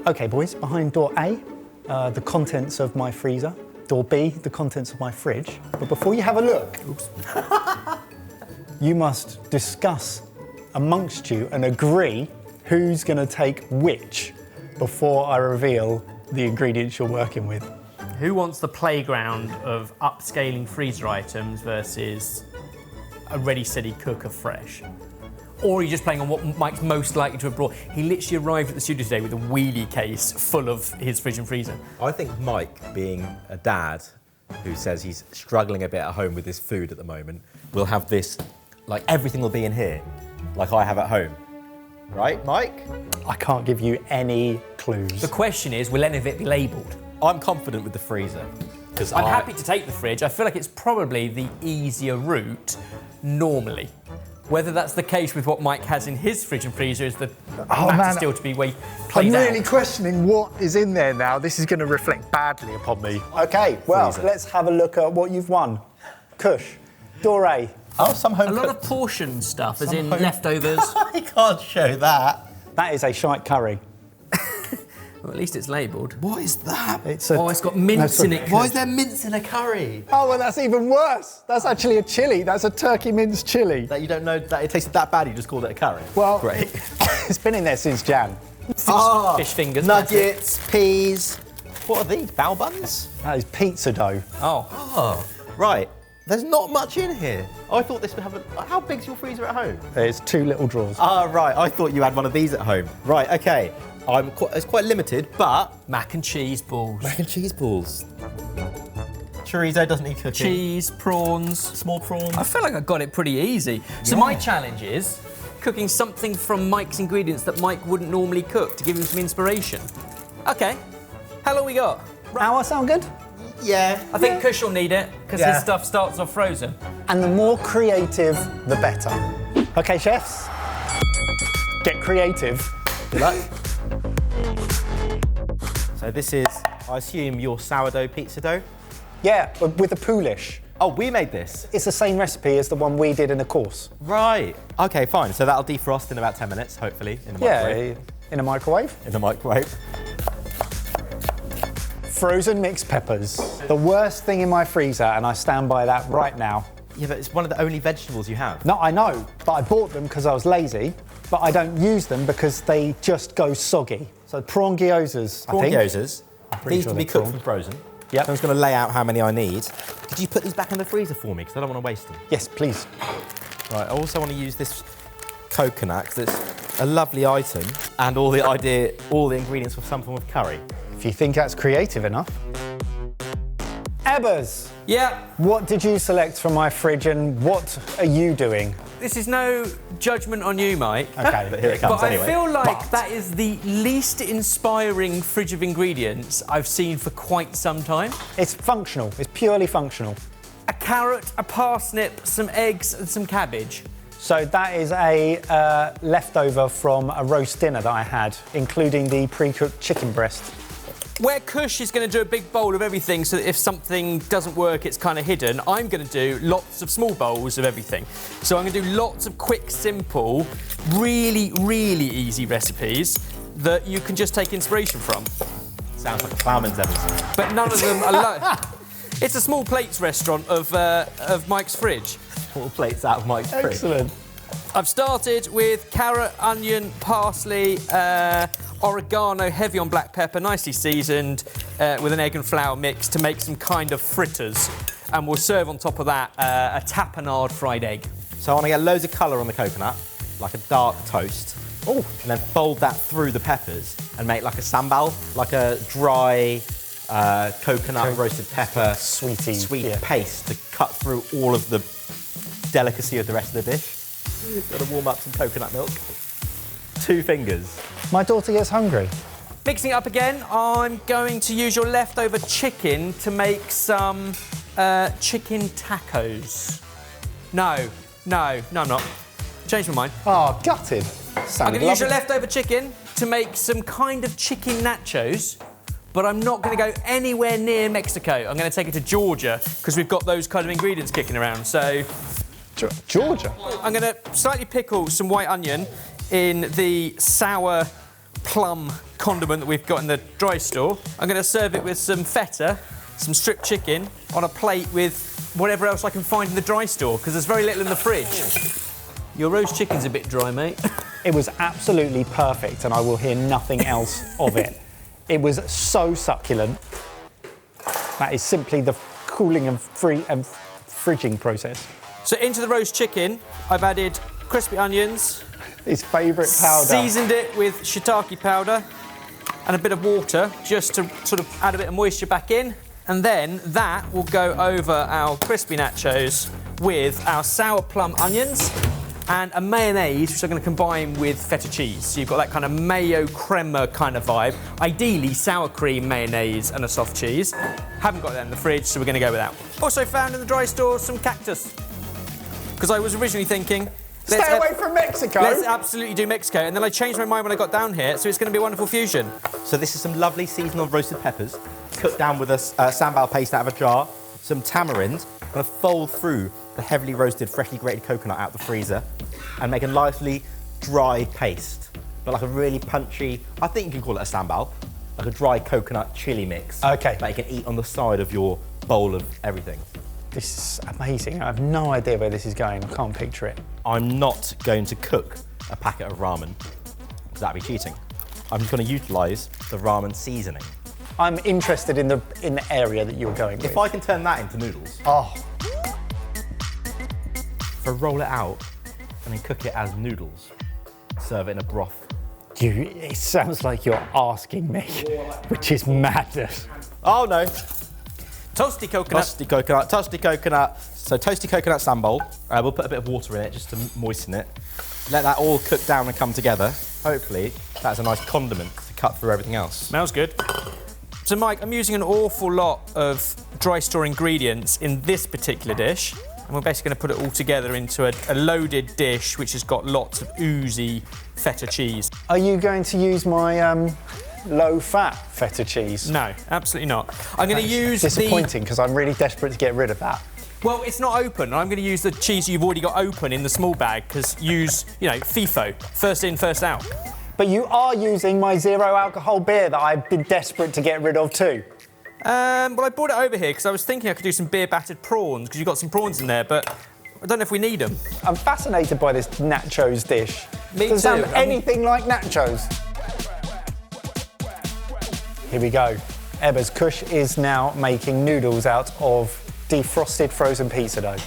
OK, boys, behind door A, the contents of my freezer. Door B, the contents of my fridge. But before you have a look, you must discuss amongst you and agree who's going to take which before I reveal the ingredients you're working with. Who wants the playground of upscaling freezer items versus a ready, steady cook of fresh? Or are you just playing on what Mike's most likely to have brought? He literally arrived at the studio today with a wheelie case full of his fridge and freezer. I think Mike, being a dad who says he's struggling a bit at home with his food at the moment, will have this, like everything will be in here, like I have at home. Right, Mike? I can't give you any clues. The question is, will any of it be labelled? I'm confident with the freezer. I'm happy to take the fridge. I feel like it's probably the easier route normally. Whether that's the case with what Mike has in his fridge and freezer is the matter still to be played I'm out. really questioning what is in there now. This is going to reflect badly upon me. OK, well, let's have a look at what you've won. Kush, door A. Oh, some home A lot of portion stuff, as in leftovers. I can't show that. That is a shite curry. Well, at least it's labelled. What is that? It's got mince in it. Why is there mince in a curry? Oh, well, that's even worse. That's actually a chilli. That's a turkey mince chilli. That you don't know that it tasted that bad, you just called it a curry? Well, great. It's been in there since Jan. Fish fingers. Nuggets, peas. What are these? Bao buns? That is pizza dough. Oh, right. There's not much in here. I thought this would have a... How big's your freezer at home? It's 2 little drawers. Ah, right. I thought you had one of these at home. Right, OK. It's quite limited, but... Mac and cheese balls. Mac and cheese balls. Chorizo doesn't need cooking. Cheese, prawns. Small prawns. I feel like I got it pretty easy. So my challenge is cooking something from Mike's ingredients that Mike wouldn't normally cook to give him some inspiration. OK. How long we got? Hour sound good? Yeah. I think Kush will need it, because his stuff starts off frozen. And the more creative, the better. OK, chefs. Get creative. Good luck. So this is, I assume, your sourdough pizza dough? Yeah, but with a poolish. Oh, we made this? It's the same recipe as the one we did in the course. Right. OK, fine. So that'll defrost in about 10 minutes, hopefully, in the microwave. In a microwave. In the microwave. Frozen mixed peppers. The worst thing in my freezer, and I stand by that right now. Yeah, but it's one of the only vegetables you have. No, I know, but I bought them because I was lazy, but I don't use them because they just go soggy. So prawn gyozas, I think. Gyozas. These can be cooked from frozen. Yep. So I'm just going to lay out how many I need. Could you put these back in the freezer for me? Because I don't want to waste them. Yes, please. Right, I also want to use this coconut, because it's a lovely item, and all the ingredients for some form of curry. If you think that's creative enough. Ebbers, Yeah. what did you select from my fridge and what are you doing? This is no judgment on you, Mike. Okay, But here it comes But anyway. I feel like that is the least inspiring fridge of ingredients I've seen for quite some time. It's functional, it's purely functional. A carrot, a parsnip, some eggs and some cabbage. So that is a leftover from a roast dinner that I had, including the pre-cooked chicken breast. Where Kush is going to do a big bowl of everything so that if something doesn't work, it's kind of hidden, I'm going to do lots of small bowls of everything. So I'm going to do lots of quick, simple, really, really easy recipes that you can just take inspiration from. Sounds like a ploughman's episode. But none of them are It's a small plates restaurant of Mike's fridge. All plates out of Mike's fridge. Excellent. I've started with carrot, onion, parsley, oregano, heavy on black pepper, nicely seasoned, with an egg and flour mix to make some kind of fritters. And we'll serve on top of that a tapenade fried egg. So I want to get loads of colour on the coconut, like a dark toast. Oh, and then fold that through the peppers and make like a sambal, like a dry coconut roasted pepper sweet paste to cut through all of the delicacy of the rest of the dish. Got to warm up some coconut milk. 2 fingers. My daughter gets hungry. Mixing it up again, I'm going to use your leftover chicken to make some chicken tacos. No, I'm not. Changed my mind. Oh, gutted. I'm going to use your leftover chicken to make some kind of chicken nachos, but I'm not going to go anywhere near Mexico. I'm going to take it to Georgia because we've got those kind of ingredients kicking around. So, Georgia? I'm going to slightly pickle some white onion in the sour plum condiment that we've got in the dry store. I'm going to serve it with some feta, some stripped chicken on a plate with whatever else I can find in the dry store, because there's very little in the fridge. Your roast chicken's a bit dry, mate. It was absolutely perfect, and I will hear nothing else of it. It was so succulent. That is simply the cooling and fridging process. So into the roast chicken, I've added crispy onions. His favourite powder. Seasoned it with shiitake powder and a bit of water, just to sort of add a bit of moisture back in. And then that will go over our crispy nachos with our sour plum onions and a mayonnaise, which I'm going to combine with feta cheese. So you've got that kind of mayo crema kind of vibe. Ideally, sour cream, mayonnaise and a soft cheese. Haven't got that in the fridge, so we're going to go with that. Also found in the dry store some cactus. Because I was originally thinking, stay away from Mexico. Let's absolutely do Mexico. And then I changed my mind when I got down here, so it's going to be a wonderful fusion. So this is some lovely seasonal roasted peppers, cooked down with a sambal paste out of a jar, some tamarind. I'm going to fold through the heavily roasted, freshly grated coconut out the freezer and make a nicely dry paste, but like a really punchy, I think you can call it a sambal, like a dry coconut chili mix. Okay. That you can eat on the side of your bowl of everything. This is amazing. I have no idea where this is going. I can't picture it. I'm not going to cook a packet of ramen, because that'd be cheating. I'm just going to utilise the ramen seasoning. I'm interested in the area that you're going with. If I can turn that into noodles, Oh, if I roll it out and then cook it as noodles, serve it in a broth. it sounds like you're asking me, which is madness. Oh no. Toasty coconut. Toasty coconut. So toasty coconut sambal. We'll put a bit of water in it just to moisten it. Let that all cook down and come together. Hopefully, that's a nice condiment to cut through everything else. Smells good. So Mike, I'm using an awful lot of dry store ingredients in this particular dish. And we're basically going to put it all together into a loaded dish which has got lots of oozy feta cheese. Are you going to use my low-fat feta cheese? No, absolutely not. I'm going to use disappointing, because I'm really desperate to get rid of that. Well, it's not open. I'm going to use the cheese you've already got open in the small bag, because use, FIFO, first in, first out. But you are using my zero-alcohol beer that I've been desperate to get rid of too. Well, I brought it over here because I was thinking I could do some beer-battered prawns, because you've got some prawns in there, but I don't know if we need them. I'm fascinated by this nachos dish. Me Does it too. sound anything like nachos? Here we go. Ben Kush is now making noodles out of defrosted frozen pizza dough.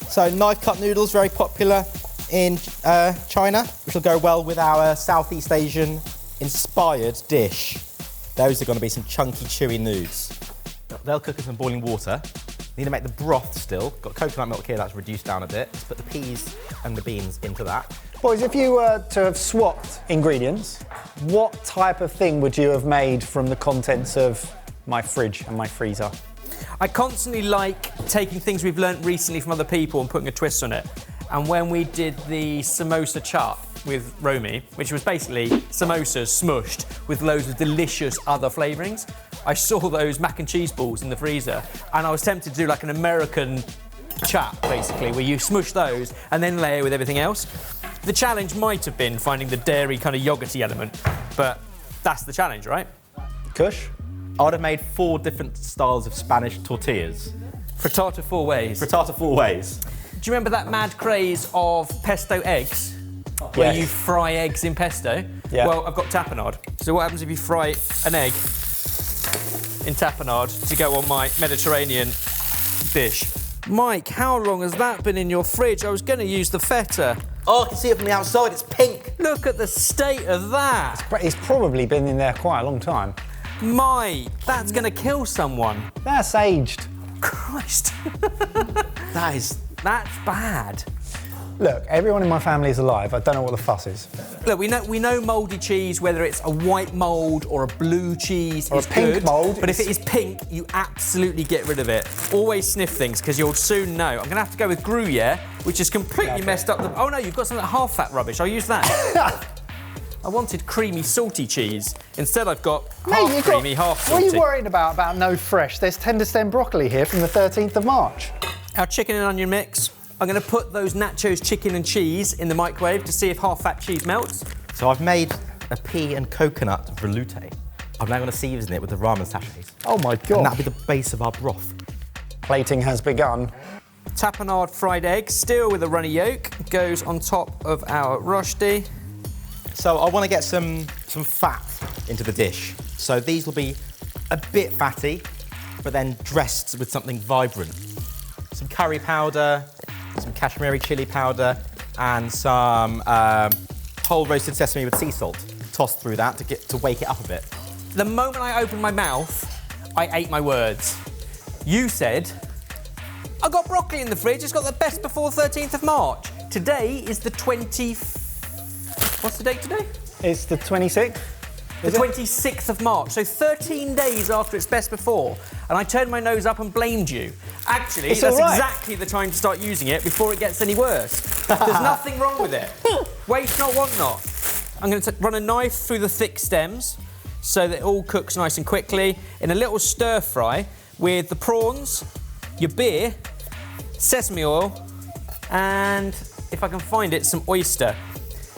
So knife-cut noodles, very popular in China, which will go well with our Southeast Asian inspired dish. Those are going to be some chunky, chewy noodles. They'll cook in some boiling water. Need to make the broth still. Got coconut milk here, that's reduced down a bit. Let's put the peas and the beans into that. Boys, if you were to have swapped ingredients, what type of thing would you have made from the contents of my fridge and my freezer? I constantly like taking things we've learnt recently from other people and putting a twist on it. And when we did the samosa chaat with Romy, which was basically samosas smushed with loads of delicious other flavourings, I saw those mac and cheese balls in the freezer, and I was tempted to do like an American chaat, basically, where you smush those and then layer with everything else. The challenge might have been finding the dairy kind of yogurty element, but that's the challenge, right? Kush? I would have made 4 different styles of Spanish tortillas. Frittata 4 ways. Frittata 4 ways. Do you remember that mad craze of pesto eggs? Where you fry eggs in pesto? Yeah. Well, I've got tapenade. So what happens if you fry an egg in tapenade to go on my Mediterranean dish? Mike, how long has that been in your fridge? I was going to use the feta. Oh, I can see it from the outside, it's pink. Look at the state of that. It's probably been in there quite a long time. Mike, that's going to kill someone. That's aged. Christ. That's bad. Look, everyone in my family is alive. I don't know what the fuss is. Look, we know mouldy cheese, whether it's a white mould or a blue cheese, or is a pink good, mould. But if it is pink, you absolutely get rid of it. Always sniff things, because you'll soon know. I'm going to have to go with Gruyere, which has completely messed up the... Oh no, you've got some of that half-fat rubbish. I'll use that. I wanted creamy, salty cheese. Instead, I've got half creamy, half salty. What are you worried about no fresh? There's tender stem broccoli here from the 13th of March. Our chicken and onion mix. I'm going to put those nachos chicken and cheese in the microwave to see if half-fat cheese melts. So I've made a pea and coconut velouté. I'm now going to season it with the ramen sachets. Oh my And God. that'll be the base of our broth. Plating has begun. Tapenade fried egg, still with a runny yolk, goes on top of our rosti. So I want to get some fat into the dish. So these will be a bit fatty, but then dressed with something vibrant. Some curry powder, some Kashmiri chili powder, and some whole roasted sesame with sea salt. Tossed through that to wake it up a bit. The moment I opened my mouth, I ate my words. You said, I got broccoli in the fridge, it's got the best before 13th of March. Today is the 20th. What's the date today? It's the 26th. The 26th of March, so 13 days after its best before. And I turned my nose up and blamed you. Actually, It's that's all right. exactly the time to start using it before it gets any worse. There's nothing wrong with it. Waste not, want not. I'm going to run a knife through the thick stems so that it all cooks nice and quickly in a little stir fry with the prawns, your beer, sesame oil, and if I can find it, some oyster.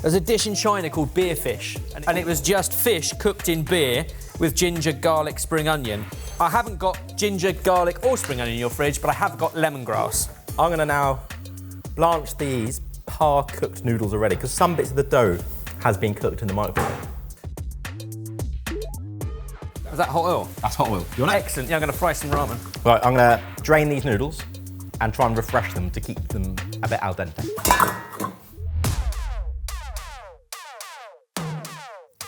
There's a dish in China called beer fish, and it was just fish cooked in beer with ginger, garlic, spring onion. I haven't got ginger, garlic, or spring onion in your fridge, but I have got lemongrass. I'm going to now blanch these par-cooked noodles already, because some bits of the dough has been cooked in the microwave. Is that hot oil? That's hot oil. You want it? Excellent. Yeah, I'm going to fry some ramen. Right, I'm going to drain these noodles and try and refresh them to keep them a bit al dente.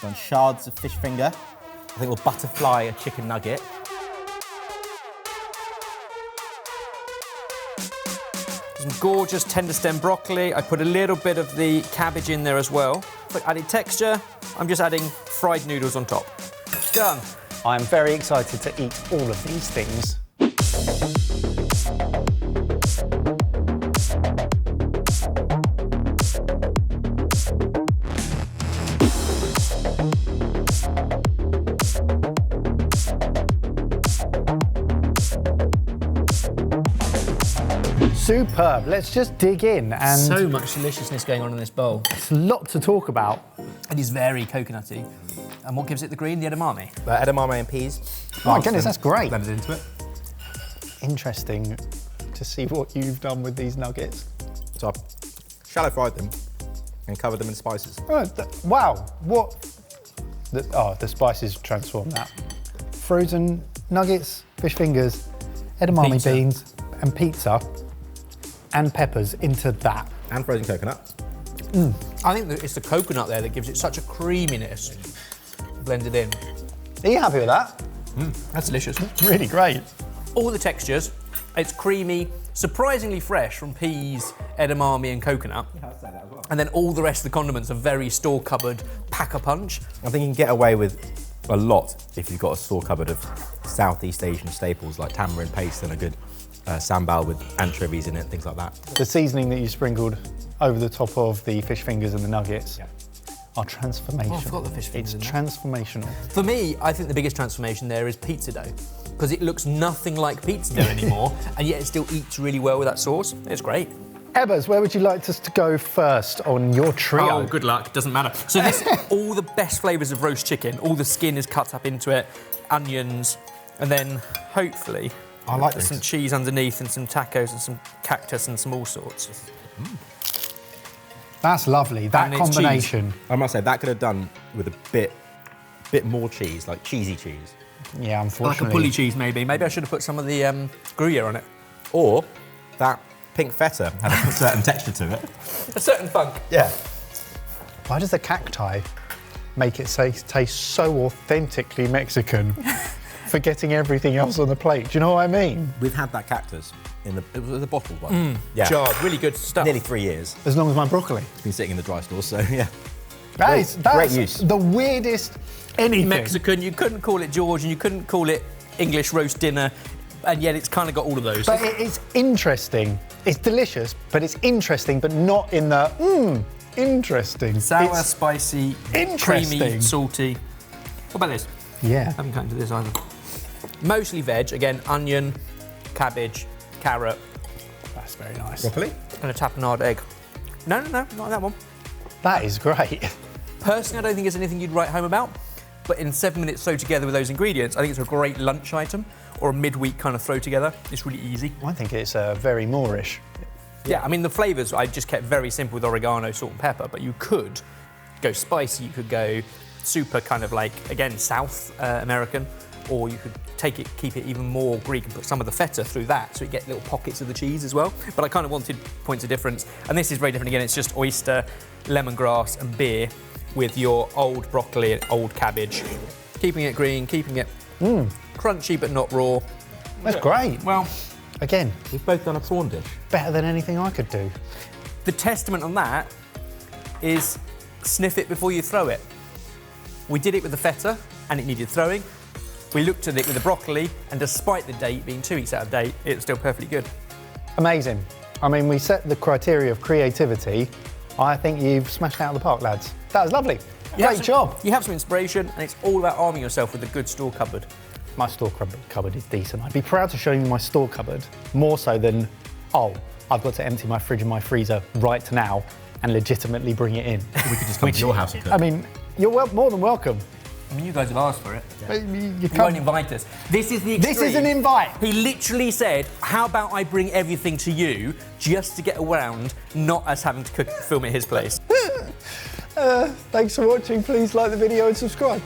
Done shards of fish finger. I think we'll butterfly a chicken nugget. Some gorgeous tender stem broccoli. I put a little bit of the cabbage in there as well. For added texture, I'm just adding fried noodles on top. Done. I'm very excited to eat all of these things. Superb. Let's just dig in, and So much deliciousness going on in this bowl. there's a lot to talk about. It is very coconutty. And what gives it the green? The edamame. Edamame and peas. Oh my goodness, that's great. Blended into it. Interesting to see what you've done with these nuggets. So I've shallow fried them and covered them in spices. Oh, wow, what? The spices transform that. Frozen nuggets, fish fingers, edamame Pizza. beans, and pizza, and peppers into that. And frozen coconut. I think that it's the coconut there that gives it such a creaminess blended in. Are you happy with that? That's delicious. Really great. All the textures, it's creamy, surprisingly fresh from peas, edamame and coconut. And then all the rest of the condiments are very store-cupboard pack-a-punch. I think you can get away with a lot if you've got a store cupboard of Southeast Asian staples like tamarind paste and a good sambal with anchovies in it, things like that. The seasoning that you sprinkled over the top of the fish fingers and the nuggets are transformational. Oh, I forgot the fish fingers It's in there. transformational. For me, I think the biggest transformation there is pizza dough, because it looks nothing like pizza dough anymore, and yet it still eats really well with that sauce. It's great. Ebbers, where would you like us to go first on your trio? Oh, good luck. Doesn't matter. So this, all the best flavours of roast chicken. All the skin is cut up into it, onions, and then hopefully I like there's this. some cheese underneath and some tacos and some cactus and some all sorts. That's lovely, that And it's combination. I must say, that could have done with a bit more cheese, like cheesy cheese. Yeah, Like a unfortunately. pulley cheese, maybe. Maybe I should have put some of the Gruyere on it. Or that pink feta had a certain texture to it. A certain funk. Yeah. Why does the cacti make it taste so authentically Mexican, forgetting everything else on the plate? Do you know what I mean? We've had that cactus in the bottled one. Yeah. Jarred. Really good stuff. Nearly 3 years. As long as my broccoli. It's been sitting in the dry store, so yeah. That's Great use. the weirdest anything. Mexican, you couldn't call it Georgian, you couldn't call it English roast dinner, and yet it's kind of got all of those. But it's interesting. It's delicious, but it's interesting, but not in the interesting. Sour, It's- spicy, interesting. creamy, salty. What about this? yeah. I haven't got into this either. Mostly veg, again, onion, cabbage, carrot, That's very nice. Broccoli? and a tapenade egg. No, not that one. That is great. Personally, I don't think it's anything you'd write home about, but in 7 minutes throw together with those ingredients, I think it's a great lunch item or a midweek kind of throw together. It's really easy. I think it's very Moorish. Yeah, I mean, the flavours I just kept very simple with oregano, salt and pepper, but you could go spicy, you could go super kind of like, again, South American, or you could keep it even more Greek and put some of the feta through that so you get little pockets of the cheese as well. But I kind of wanted points of difference. And this is very different again, it's just oyster, lemongrass and beer with your old broccoli and old cabbage. Keeping it green, keeping it crunchy but not raw. That's great. Well, again, We've both done a prawn dish. better than anything I could do. the testament on that is sniff it before you throw it. We did it with the feta and it needed throwing. We looked at it with the broccoli and despite the date being 2 weeks out of date, it's still perfectly good. Amazing. I mean, we set the criteria of creativity. I think you've smashed it out of the park, lads. That was lovely. Great job. You have some inspiration and it's all about arming yourself with a good store cupboard. My store cupboard is decent. I'd be proud to show you my store cupboard, more so than, oh, I've got to empty my fridge and my freezer right now and legitimately bring it in. We could just come to your house and cook. I mean, you're more than welcome. I mean, you guys have asked for it. Yeah. You You won't invite us. This is the extreme. This is an invite. He literally said, how about I bring everything to you just to get around, not us having to film at his place. Thanks for watching. Please like the video and subscribe.